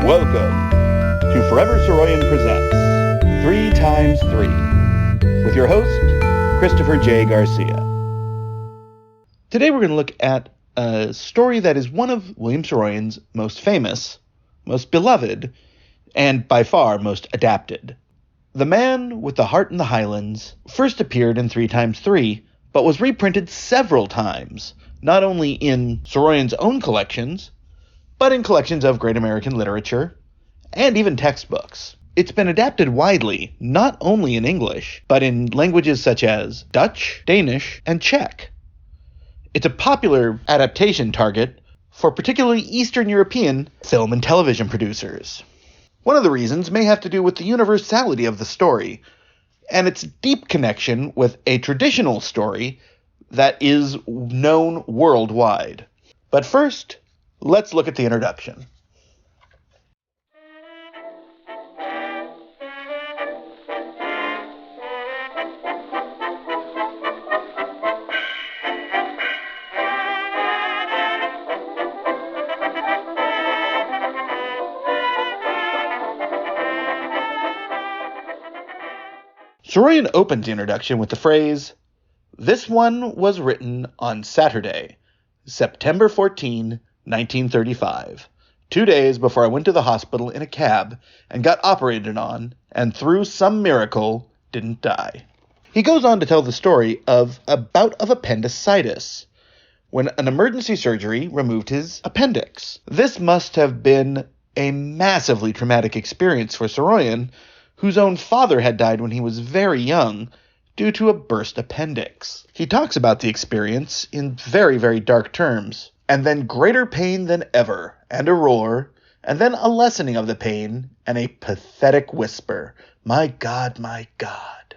Welcome to Forever Saroyan Presents 3 times 3 with your host, Christopher J. Garcia. Today we're going to look at a story that is one of William Saroyan's most famous, most beloved, and by far most adapted. The Man with the Heart in the Highlands first appeared in 3 times 3, but was reprinted several times, not only in Saroyan's own collections, but in collections of great American literature, and even textbooks. It's been adapted widely, not only in English, but in languages such as Dutch, Danish, and Czech. It's a popular adaptation target for particularly Eastern European film and television producers. One of the reasons may have to do with the universality of the story, and its deep connection with a traditional story that is known worldwide. But first, let's look at the introduction. Saroyan opens the introduction with the phrase, "This one was written on Saturday, September 14, 1935, 2 days before I went to the hospital in a cab and got operated on, and through some miracle didn't die." He goes on to tell the story of a bout of appendicitis, when an emergency surgery removed his appendix. This must have been a massively traumatic experience for Saroyan, whose own father had died when he was very young due to a burst appendix. He talks about the experience in very, very dark terms, and then greater pain than ever, and a roar, and then a lessening of the pain, and a pathetic whisper, "My God, my God."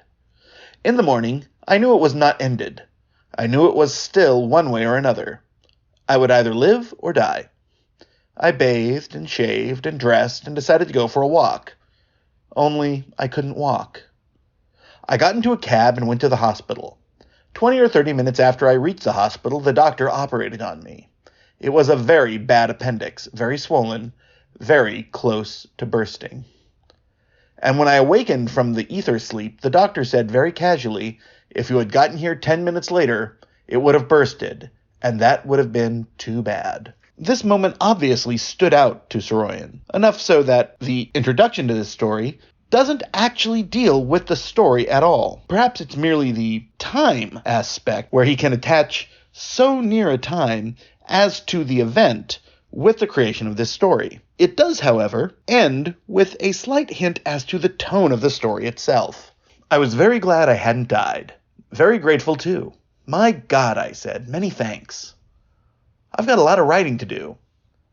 In the morning, I knew it was not ended. I knew it was still one way or another. I would either live or die. I bathed and shaved and dressed and decided to go for a walk. Only I couldn't walk. I got into a cab and went to the hospital. 20 or 30 minutes after I reached the hospital, the doctor operated on me. It was a very bad appendix, very swollen, very close to bursting. And when I awakened from the ether sleep, the doctor said very casually, "If you had gotten here 10 minutes later, it would have bursted, and that would have been too bad." This moment obviously stood out to Saroyan, enough so that the introduction to this story doesn't actually deal with the story at all. Perhaps it's merely the time aspect where he can attach so near a time as to the event with the creation of this story. It does, however, end with a slight hint as to the tone of the story itself. "I was very glad I hadn't died. Very grateful, too. My God," I said, "many thanks. I've got a lot of writing to do.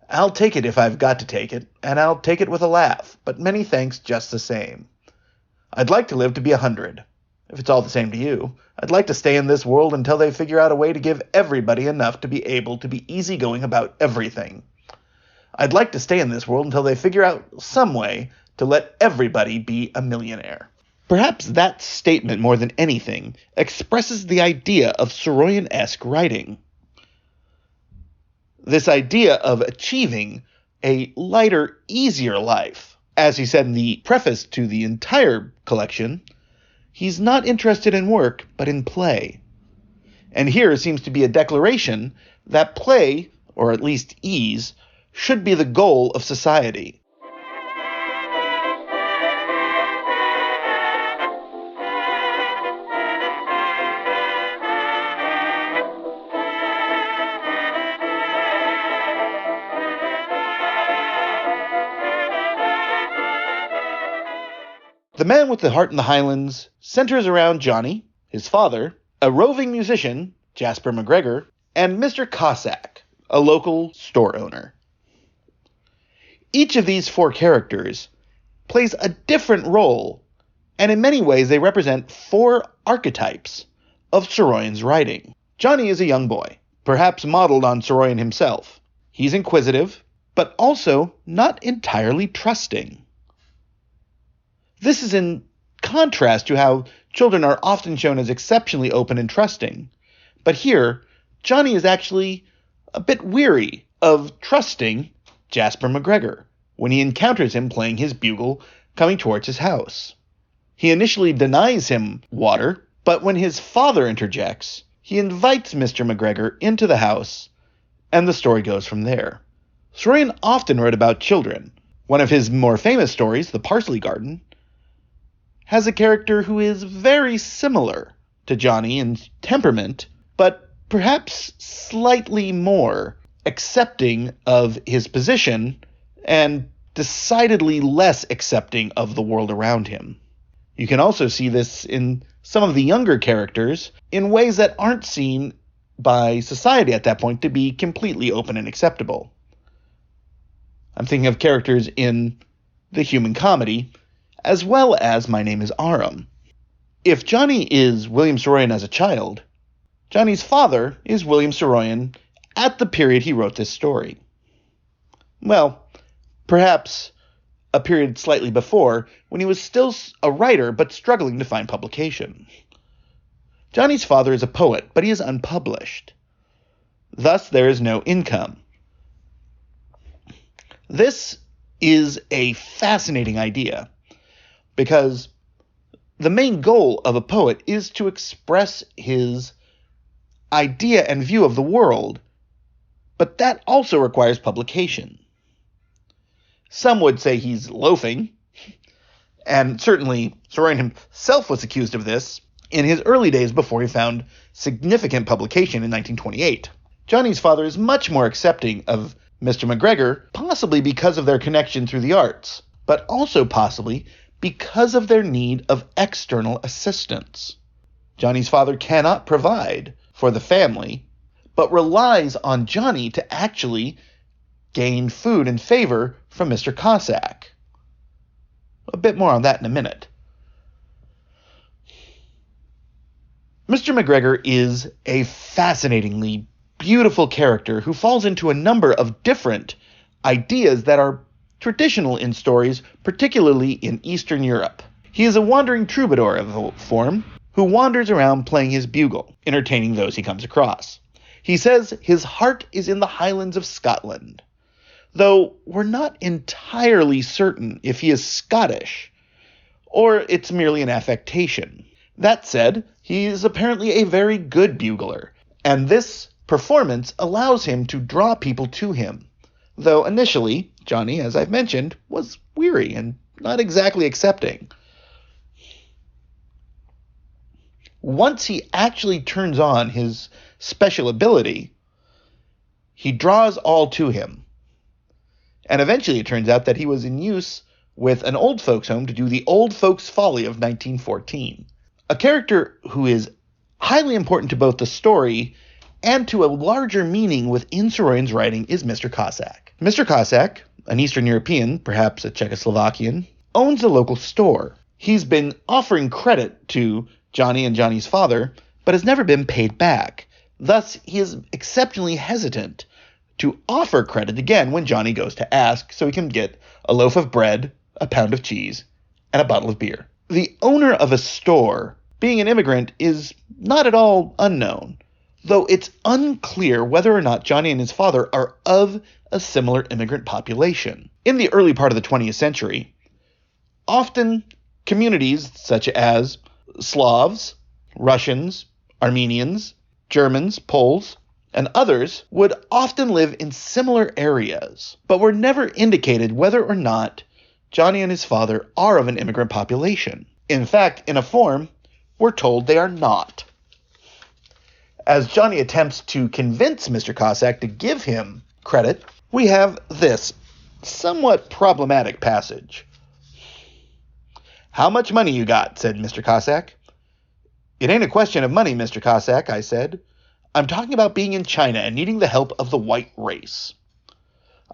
I'll take it if I've got to take it, and I'll take it with a laugh, but many thanks just the same. I'd like to live to be 100. If it's all the same to you, I'd like to stay in this world until they figure out a way to give everybody enough to be able to be easygoing about everything. I'd like to stay in this world until they figure out some way to let everybody be a millionaire." Perhaps that statement, more than anything, expresses the idea of Saroyan-esque writing. This idea of achieving a lighter, easier life. As he said in the preface to the entire collection, he's not interested in work, but in play. And here seems to be a declaration that play, or at least ease, should be the goal of society. The Man with the Heart in the Highlands centers around Johnny, his father, a roving musician, Jasper McGregor, and Mr. Cossack, a local store owner. Each of these 4 characters plays a different role, and in many ways they represent 4 archetypes of Saroyan's writing. Johnny is a young boy, perhaps modeled on Saroyan himself. He's inquisitive, but also not entirely trusting. This is in contrast to how children are often shown as exceptionally open and trusting. But here, Johnny is actually a bit weary of trusting Jasper McGregor, when he encounters him playing his bugle coming towards his house. He initially denies him water, but when his father interjects, he invites Mr. McGregor into the house, and the story goes from there. Saroyan often wrote about children. One of his more famous stories, The Parsley Garden, has a character who is very similar to Johnny in temperament, but perhaps slightly more accepting of his position and decidedly less accepting of the world around him. You can also see this in some of the younger characters in ways that aren't seen by society at that point to be completely open and acceptable. I'm thinking of characters in The Human Comedy, as well as My Name is Aram. If Johnny is William Saroyan as a child, Johnny's father is William Saroyan at the period he wrote this story. Well, perhaps a period slightly before, when he was still a writer but struggling to find publication. Johnny's father is a poet, but he is unpublished. Thus, there is no income. This is a fascinating idea, because the main goal of a poet is to express his idea and view of the world, but that also requires publication. Some would say he's loafing, and certainly Saroyan himself was accused of this in his early days before he found significant publication in 1928. Johnny's father is much more accepting of Mr. McGregor, possibly because of their connection through the arts, but also possibly because of their need of external assistance. Johnny's father cannot provide for the family, but relies on Johnny to actually gain food and favor from Mr. Cossack. A bit more on that in a minute. Mr. McGregor is a fascinatingly beautiful character who falls into a number of different ideas that are traditional in stories, particularly in Eastern Europe. He is a wandering troubadour of a form who wanders around playing his bugle, entertaining those he comes across. He says his heart is in the Highlands of Scotland, though we're not entirely certain if he is Scottish or it's merely an affectation. That said, he is apparently a very good bugler, and this performance allows him to draw people to him, though initially, Johnny, as I've mentioned, was weary and not exactly accepting. Once he actually turns on his special ability, he draws all to him. And eventually it turns out that he was in use with an old folks home to do the Old Folks' Folly of 1914. A character who is highly important to both the story and to a larger meaning within Saroyan's writing is Mr. Cossack. Mr. Cossack, an Eastern European, perhaps a Czechoslovakian, owns a local store. He's been offering credit to Johnny and Johnny's father, but has never been paid back. Thus, he is exceptionally hesitant to offer credit again when Johnny goes to ask, so he can get a loaf of bread, a pound of cheese, and a bottle of beer. The owner of a store, being an immigrant, is not at all unknown, though it's unclear whether or not Johnny and his father are of a similar immigrant population. In the early part of the 20th century, often communities such as Slavs, Russians, Armenians, Germans, Poles, and others would often live in similar areas, but were never indicated whether or not Johnny and his father are of an immigrant population. In fact, in a form, we're told they are not. As Johnny attempts to convince Mr. Cossack to give him credit, we have this somewhat problematic passage. "How much money you got?" said Mr. Cossack. "It ain't a question of money, Mr. Cossack," I said. "I'm talking about being in China and needing the help of the white race."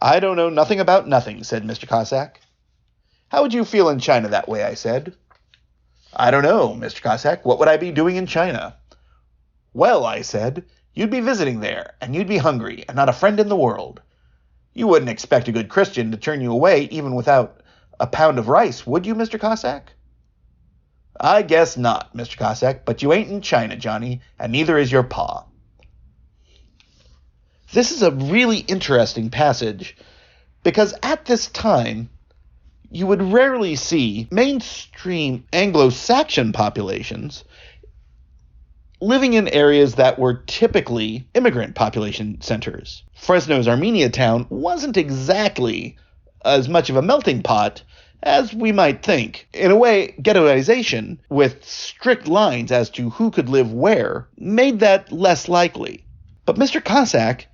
"I don't know nothing about nothing," said Mr. Cossack. "How would you feel in China that way?" I said. "I don't know, Mr. Cossack. What would I be doing in China?" "Well," I said, "you'd be visiting there, and you'd be hungry, and not a friend in the world. You wouldn't expect a good Christian to turn you away even without a pound of rice, would you, Mr. Cossack?" "I guess not, Mr. Cossack, but you ain't in China, Johnny, and neither is your pa." This is a really interesting passage because at this time, you would rarely see mainstream Anglo-Saxon populations living in areas that were typically immigrant population centers. Fresno's Armenia town wasn't exactly as much of a melting pot as we might think. In a way, ghettoization, with strict lines as to who could live where, made that less likely. But Mr. Cossack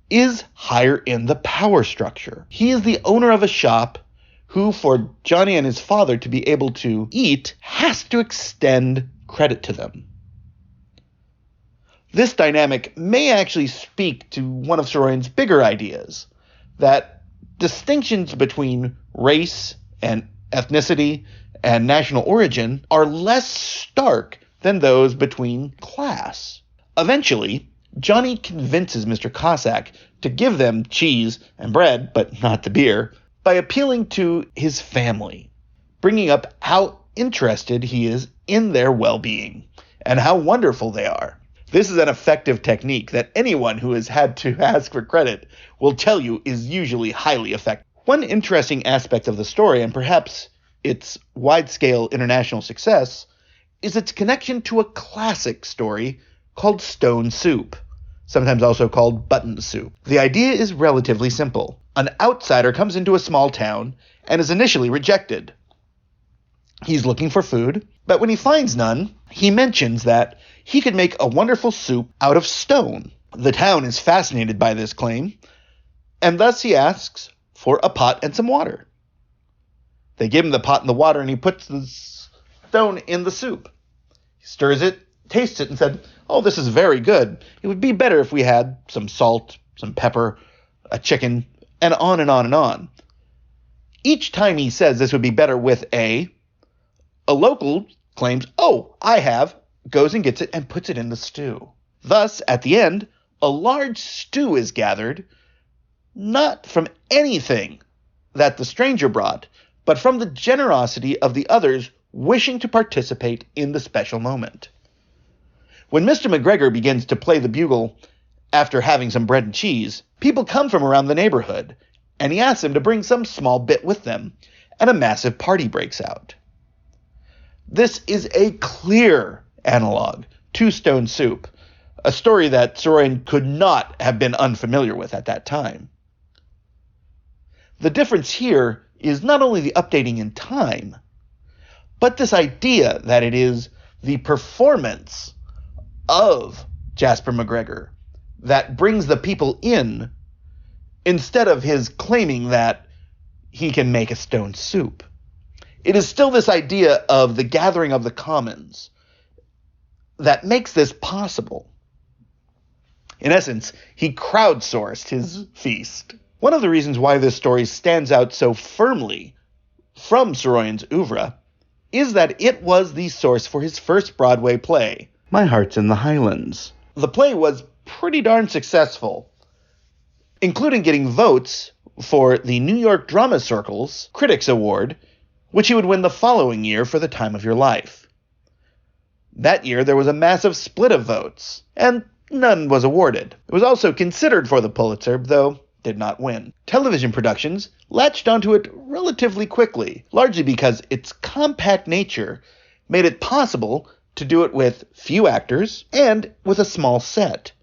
is higher in the power structure. He is the owner of a shop who, for Johnny and his father to be able to eat, has to extend credit to them. This dynamic may actually speak to one of Saroyan's bigger ideas, that distinctions between race and ethnicity and national origin are less stark than those between class. Eventually, Johnny convinces Mr. Cossack to give them cheese and bread, but not the beer, by appealing to his family, bringing up how interested he is in their well-being and how wonderful they are. This is an effective technique that anyone who has had to ask for credit will tell you is usually highly effective. One interesting aspect of the story, and perhaps its wide-scale international success, is its connection to a classic story called Stone Soup, sometimes also called Button Soup. The idea is relatively simple. An outsider comes into a small town and is initially rejected. He's looking for food, but when he finds none, he mentions that he could make a wonderful soup out of stone. The town is fascinated by this claim, and thus he asks for a pot and some water. They give him the pot and the water, and he puts the stone in the soup. He stirs it, tastes it, and said, "Oh, this is very good. It would be better if we had some salt, some pepper, a chicken," and on and on and on. Each time he says this would be better with a local claims, "Oh, I have," goes and gets it and puts it in the stew. Thus, at the end, a large stew is gathered, not from anything that the stranger brought, but from the generosity of the others wishing to participate in the special moment. When Mr. McGregor begins to play the bugle after having some bread and cheese, people come from around the neighborhood, and he asks them to bring some small bit with them, and a massive party breaks out. This is a clear analog to Stone Soup, a story that Saroyan could not have been unfamiliar with at that time. The difference here is not only the updating in time, but this idea that it is the performance of Jasper McGregor that brings the people in, instead of his claiming that he can make a stone soup. It is still this idea of the gathering of the commons that makes this possible. In essence, he crowdsourced his feast. One of the reasons why this story stands out so firmly from Saroyan's oeuvre is that it was the source for his first Broadway play, My Heart's in the Highlands. The play was pretty darn successful, including getting votes for the New York Drama Circle's Critics Award, which he would win the following year for The Time of Your Life. That year there was a massive split of votes, and none was awarded. It was also considered for the Pulitzer, though did not win. Television productions latched onto it relatively quickly, largely because its compact nature made it possible to do it with few actors and with a small set.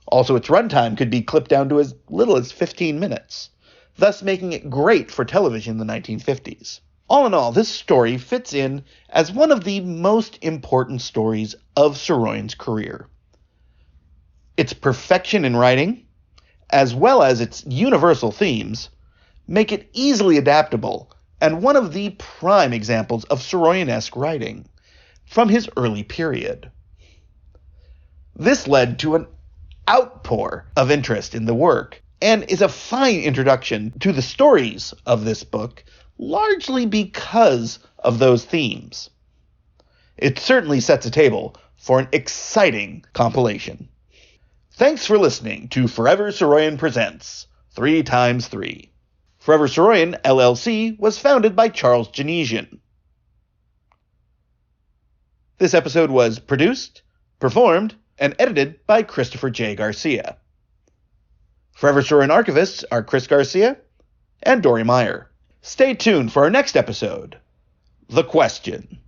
Also, its runtime could be clipped down to as little as 15 minutes, thus making it great for television in the 1950s. All in all, this story fits in as one of the most important stories of Saroyan's career. Its perfection in writing, as well as its universal themes, make it easily adaptable and one of the prime examples of Saroyan-esque writing from his early period. This led to an outpour of interest in the work and is a fine introduction to the stories of this book, largely because of those themes. It certainly sets a table for an exciting compilation. Thanks for listening to Forever Saroyan Presents 3x3. Forever Saroyan, LLC was founded by Charles Janesian. This episode was produced, performed, and edited by Christopher J. Garcia. Forever Saroyan archivists are Chris Garcia and Dory Meyer. Stay tuned for our next episode, The Question.